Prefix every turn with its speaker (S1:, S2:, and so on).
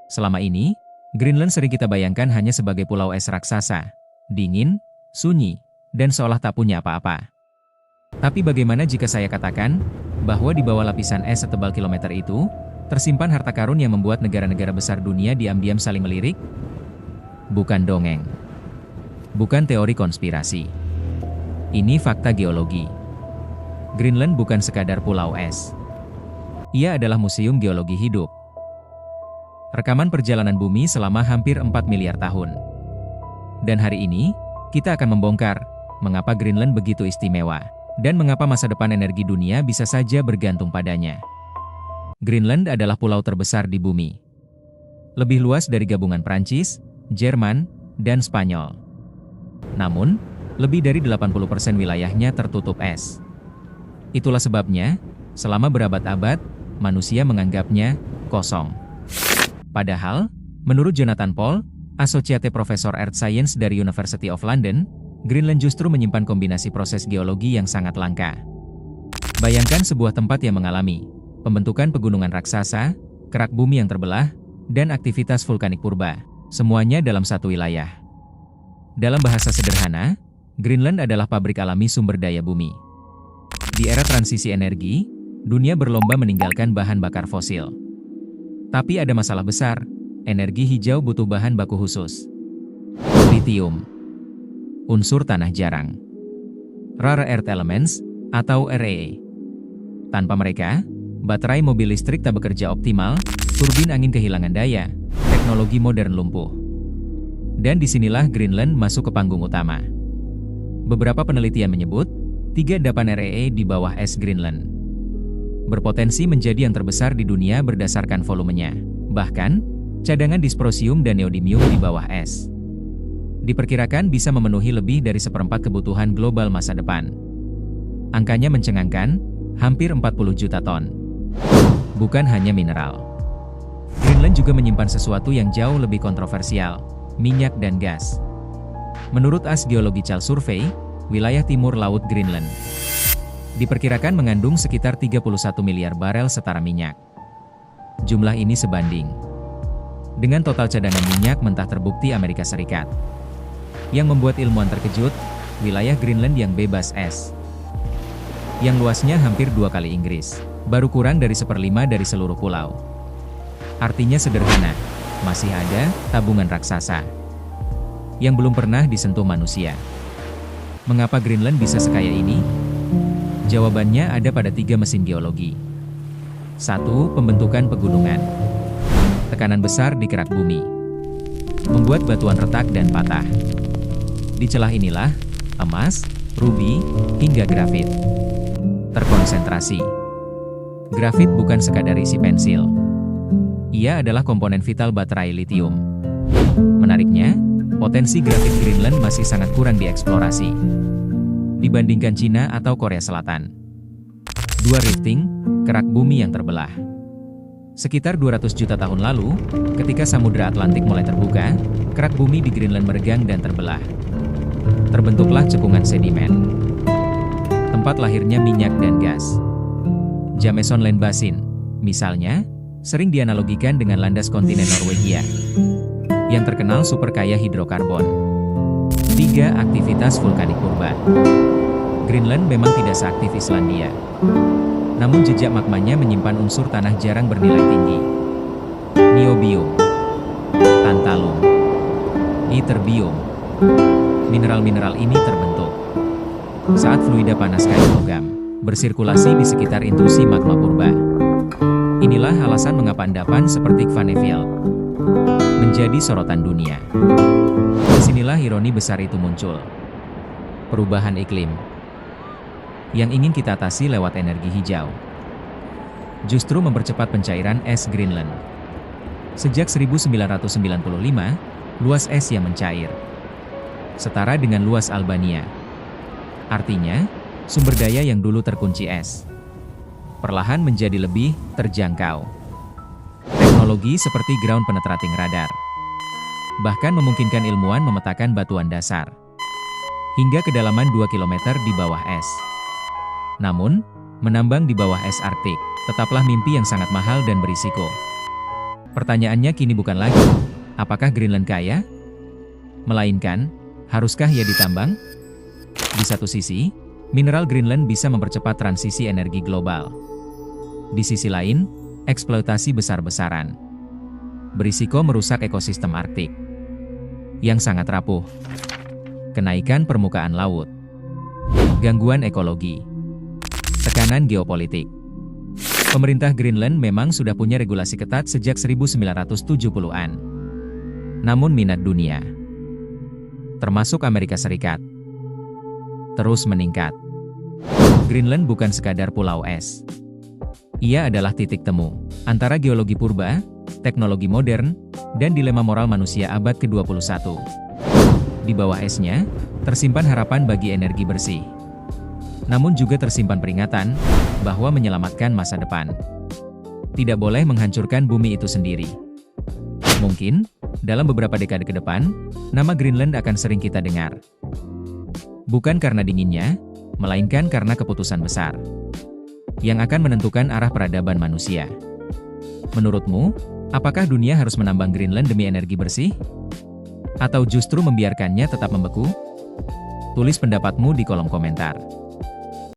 S1: Selama ini, Greenland sering kita bayangkan hanya sebagai pulau es raksasa, dingin, sunyi, dan seolah tak punya apa-apa. Tapi bagaimana jika saya katakan, bahwa di bawah lapisan es setebal kilometer itu, tersimpan harta karun yang membuat negara-negara besar dunia diam-diam saling melirik? Bukan dongeng. Bukan teori konspirasi. Ini fakta geologi. Greenland bukan sekadar pulau es. Ia adalah museum geologi hidup. Rekaman perjalanan bumi selama hampir 4 miliar tahun. Dan hari ini, kita akan membongkar mengapa Greenland begitu istimewa, dan mengapa masa depan energi dunia bisa saja bergantung padanya. Greenland adalah pulau terbesar di bumi. Lebih luas dari gabungan Prancis, Jerman, dan Spanyol. Namun, lebih dari 80% wilayahnya tertutup es. Itulah sebabnya, selama berabad-abad, manusia menganggapnya kosong. Padahal, menurut Jonathan Paul, Associate Professor Earth Science dari University of London, Greenland justru menyimpan kombinasi proses geologi yang sangat langka. Bayangkan sebuah tempat yang mengalami pembentukan pegunungan raksasa, kerak bumi yang terbelah, dan aktivitas vulkanik purba, semuanya dalam satu wilayah. Dalam bahasa sederhana, Greenland adalah pabrik alami sumber daya bumi. Di era transisi energi, dunia berlomba meninggalkan bahan bakar fosil. Tapi ada masalah besar, energi hijau butuh bahan baku khusus. Lithium. Unsur tanah jarang. Rare Earth Elements, atau REE. Tanpa mereka, baterai mobil listrik tak bekerja optimal, turbin angin kehilangan daya, teknologi modern lumpuh. Dan disinilah Greenland masuk ke panggung utama. Beberapa penelitian menyebut, 3 endapan REE di bawah es Greenland berpotensi menjadi yang terbesar di dunia berdasarkan volumenya. Bahkan, cadangan dysprosium dan neodymium di bawah es diperkirakan bisa memenuhi lebih dari 1/4 kebutuhan global masa depan. Angkanya mencengangkan, hampir 40 juta ton. Bukan hanya mineral. Greenland juga menyimpan sesuatu yang jauh lebih kontroversial, minyak dan gas. Menurut As Geological Survey, wilayah timur laut Greenland diperkirakan mengandung sekitar 31 miliar barel setara minyak. Jumlah ini sebanding dengan total cadangan minyak mentah terbukti Amerika Serikat. Yang membuat ilmuwan terkejut, wilayah Greenland yang bebas es, yang luasnya hampir 2 kali Inggris, baru kurang dari 1/5 dari seluruh pulau. Artinya sederhana, masih ada tabungan raksasa yang belum pernah disentuh manusia. Mengapa Greenland bisa sekaya ini? Jawabannya ada pada 3 mesin geologi. 1. Pembentukan pegunungan. Tekanan besar di kerak bumi membuat batuan retak dan patah. Di celah inilah, emas, rubi, hingga grafit terkonsentrasi. Grafit bukan sekadar isi pensil. Ia adalah komponen vital baterai lithium. Menariknya, potensi grafit Greenland masih sangat kurang dieksplorasi dibandingkan Cina atau Korea Selatan. 2. Rifting, kerak bumi yang terbelah. Sekitar 200 juta tahun lalu, ketika Samudra Atlantik mulai terbuka, kerak bumi di Greenland meregang dan terbelah. Terbentuklah cekungan sedimen, tempat lahirnya minyak dan gas. Jameson Land Basin, misalnya, sering dianalogikan dengan landas kontinen Norwegia, yang terkenal super kaya hidrokarbon. 3. Aktivitas vulkanik purba. Greenland memang tidak seaktif Islandia. Namun jejak magmanya menyimpan unsur tanah jarang bernilai tinggi. Niobium, tantalum, ytterbium. Mineral-mineral ini terbentuk saat fluida panas kayu logam bersirkulasi di sekitar intrusi magma purba. Inilah alasan mengapa endapan seperti Kvanefjeld menjadi sorotan dunia. Disinilah ironi besar itu muncul. Perubahan iklim yang ingin kita atasi lewat energi hijau justru mempercepat pencairan es Greenland. Sejak 1995, luas es yang mencair setara dengan luas Albania. Artinya, sumber daya yang dulu terkunci es perlahan menjadi lebih terjangkau. Teknologi seperti ground penetrating radar bahkan memungkinkan ilmuwan memetakan batuan dasar hingga kedalaman 2 km di bawah es. Namun, menambang di bawah es Arktik tetaplah mimpi yang sangat mahal dan berisiko. Pertanyaannya kini bukan lagi, apakah Greenland kaya? Melainkan, haruskah ia ditambang? Di satu sisi, mineral Greenland bisa mempercepat transisi energi global. Di sisi lain, eksploitasi besar-besaran berisiko merusak ekosistem Arktik yang sangat rapuh. Kenaikan permukaan laut, gangguan ekologi, tekanan geopolitik. Pemerintah Greenland memang sudah punya regulasi ketat sejak 1970-an. Namun minat dunia, termasuk Amerika Serikat, terus meningkat. Greenland bukan sekadar pulau es. Ia adalah titik temu antara geologi purba, teknologi modern, dan dilema moral manusia abad ke-21. Di bawah esnya, tersimpan harapan bagi energi bersih. Namun juga tersimpan peringatan bahwa menyelamatkan masa depan tidak boleh menghancurkan bumi itu sendiri. Mungkin, dalam beberapa dekade ke depan, nama Greenland akan sering kita dengar. Bukan karena dinginnya, melainkan karena keputusan besar yang akan menentukan arah peradaban manusia. Menurutmu, apakah dunia harus menambang Greenland demi energi bersih? Atau justru membiarkannya tetap membeku? Tulis pendapatmu di kolom komentar.